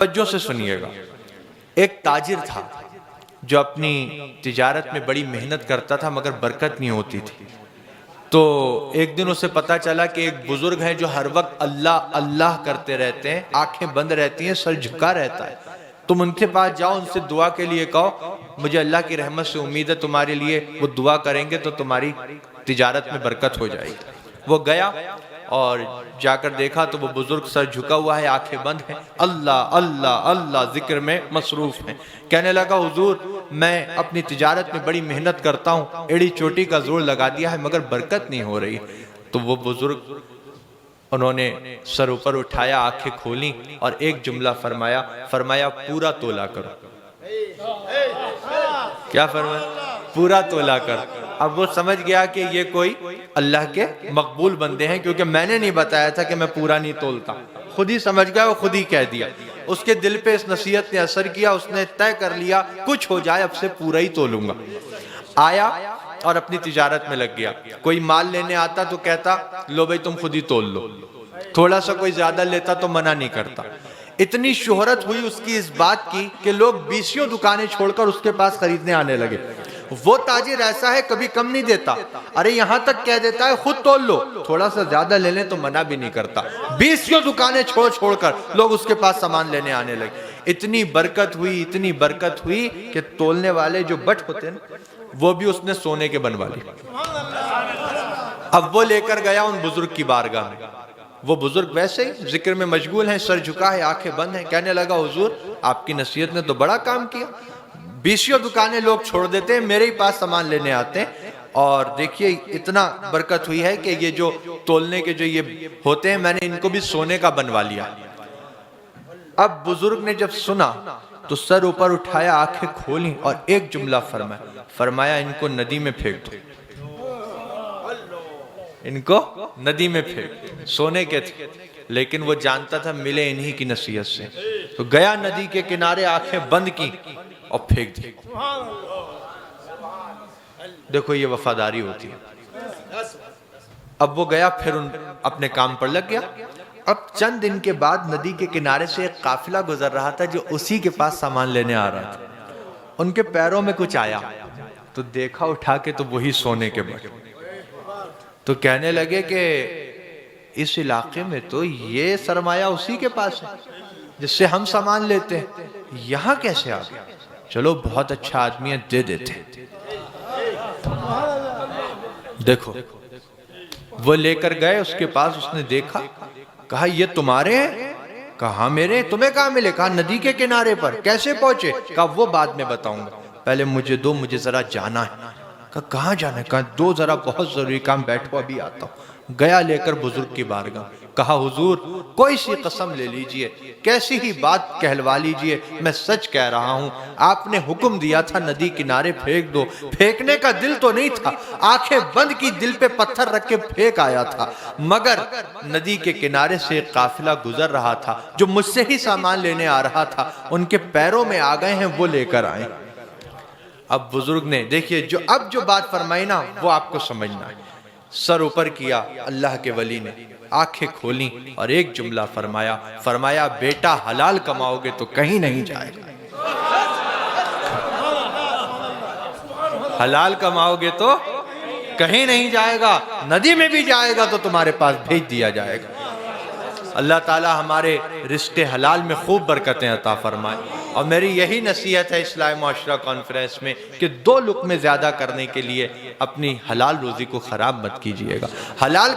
توجہ سے سنیے گا۔ ایک تاجر تھا جو اپنی تجارت میں بڑی محنت کرتا تھا مگر برکت نہیں ہوتی تھی۔ تو ایک دن اسے پتا چلا کہ ایک بزرگ ہے جو ہر وقت اللہ اللہ کرتے رہتے ہیں، آنکھیں بند رہتی ہیں، سر جھکا رہتا ہے۔ تم ان کے پاس جاؤ، ان سے دعا کے لیے کہو مجھے اللہ کی رحمت سے امید ہے تمہارے لیے وہ دعا کریں گے تو تمہاری تجارت میں برکت ہو جائے گی۔ وہ گیا اور جا کر دیکھا تو وہ بزرگ سر جھکا ہوا ہے، آنکھیں بند ہیں، اللہ اللہ اللہ ذکر میں مصروف ہیں۔ کہنے لگا حضور میں اپنی تجارت میں بڑی محنت کرتا ہوں، ایڑی چوٹی کا زور لگا دیا ہے مگر برکت نہیں ہو رہی۔ تو وہ بزرگ انہوں نے سر اوپر اٹھایا، آنکھیں کھولیں اور ایک جملہ فرمایا پورا تولا کرو۔ کیا فرمایا؟ پورا تولا کرو۔ اب وہ سمجھ گیا کہ یہ کوئی اللہ کے مقبول بندے ہیں، کیونکہ میں نے نہیں بتایا تھا کہ میں پورا نہیں تولتا، خود ہی سمجھ گیا، وہ خود ہی کہہ دیا۔ اس کے دل پہ اس نصیحت نے اثر کیا، اس نے طے کر لیا کچھ ہو جائے اب سے پورا ہی تولوں گا۔ آیا اور اپنی تجارت میں لگ گیا۔ کوئی مال لینے آتا تو کہتا لو بھائی تم خود ہی تول لو، تھوڑا سا کوئی زیادہ لیتا تو منع نہیں کرتا۔ اتنی شہرت ہوئی اس کی اس بات کی کہ لوگ 20 دکانیں چھوڑ کر اس کے پاس خریدنے آنے لگے۔ وہ تاجر ایسا ہے کبھی کم نہیں دیتا، ارے یہاں تک کہہ دیتا ہے خود تول لو، تھوڑا سا زیادہ لے لیں تو منع بھی نہیں کرتا۔ 20 دکانیں چھوڑ کر لوگ اس کے پاس سامان لینے آنے لگے۔ اتنی برکت ہوئی کہ تولنے والے جو بٹ ہوتے ہیں وہ بھی اس نے سونے کے بنوا لیے۔ اب وہ لے کر گیا ان بزرگ کی بارگاہ میں۔ وہ بزرگ ویسے ہی ذکر میں مشغول ہیں، سر جھکا ہے، آنکھیں بند ہیں۔ کہنے لگا حضور آپ کی نصیحت نے تو بڑا کام کیا، 20 دکانیں لوگ چھوڑ دیتے ہیں، میرے ہی پاس سامان لینے آتے ہیں، اور دیکھیے اتنا برکت ہوئی ہے کہ یہ جو تولنے کے جو یہ ہوتے ہیں میں نے ان کو بھی سونے کا بنوا لیا۔ اب بزرگ نے جب سنا تو سر اوپر اٹھایا، آنکھیں کھولیں اور ایک جملہ فرمایا ان کو ندی میں پھینک دو، ان کو ندی میں پھینک۔ سونے کے تھے لیکن وہ جانتا تھا ملے انہی کی نصیحت سے، تو گیا ندی کے کنارے، آنکھیں بند کی اور پھینک دی۔ دیکھو یہ وفاداری ہوتی ہے۔ اب وہ گیا پھر اپنے کام پر لگ گیا۔ اب چند دن کے بعد ندی کے کنارے سے ایک قافلہ گزر رہا تھا جو اسی کے پاس سامان لینے آ رہا تھا۔ ان کے پیروں میں کچھ آیا تو دیکھا اٹھا کے تو وہی سونے کے بٹ۔ تو کہنے لگے کہ اس علاقے میں تو یہ سرمایہ اسی کے پاس ہے جس سے ہم سامان لیتے ہیں، یہاں کیسے آ گیا؟ چلو بہت اچھا آدمی ہے، دے دیتے ہیں۔ دیکھو وہ لے کر گئے اس کے پاس، اس نے دیکھا، کہا یہ تمہارے ہیں؟ کہا میرے، تمہیں کہاں ملے؟ کہا ندی کے کنارے پر۔ کیسے پہنچے؟ کہا وہ بعد میں بتاؤں گا، پہلے مجھے دو، مجھے ذرا جانا ہے۔ کہا کہاں جانا ہے؟ کہا دو ذرا بہت ضروری کام، بیٹھو ابھی آتا ہوں۔ گیا لے کر بزرگ کی بارگاہ، کہا حضور کوئی سی قسم لے لیجئے، کیسی ہی بات کہلوا لیجئے، میں سچ کہہ رہا ہوں، آپ نے حکم دیا تھا ندی کنارے پھینک دو، پھینکنے کا دل تو نہیں تھا، آنکھیں بند کی، دل پہ پتھر رکھ کے پھینک آیا تھا، مگر ندی کے کنارے سے ایک قافلہ گزر رہا تھا جو مجھ سے ہی سامان لینے آ رہا تھا، ان کے پیروں میں آ گئے ہیں، وہ لے کر آئے۔ اب بزرگ نے دیکھیے اب جو بات فرمائی نا وہ آپ کو سمجھنا ہے۔ سر اوپر کیا اللہ کے ولی نے، آنکھیں کھولیں اور ایک جملہ فرمایا بیٹا حلال کماؤ گے تو کہیں نہیں جائے گا، حلال کماؤ گے تو کہیں نہیں جائے گا، ندی میں بھی جائے گا تو تمہارے پاس بھیج دیا جائے گا۔ اللہ تعالی ہمارے رزق حلال میں خوب برکتیں عطا فرمائے۔ اور میری یہی نصیحت ہے اصلاح معاشرہ کانفرنس میں کہ 2 لقمے زیادہ کرنے کے لیے اپنی حلال روزی کو خراب مت کیجئے گا۔ حلال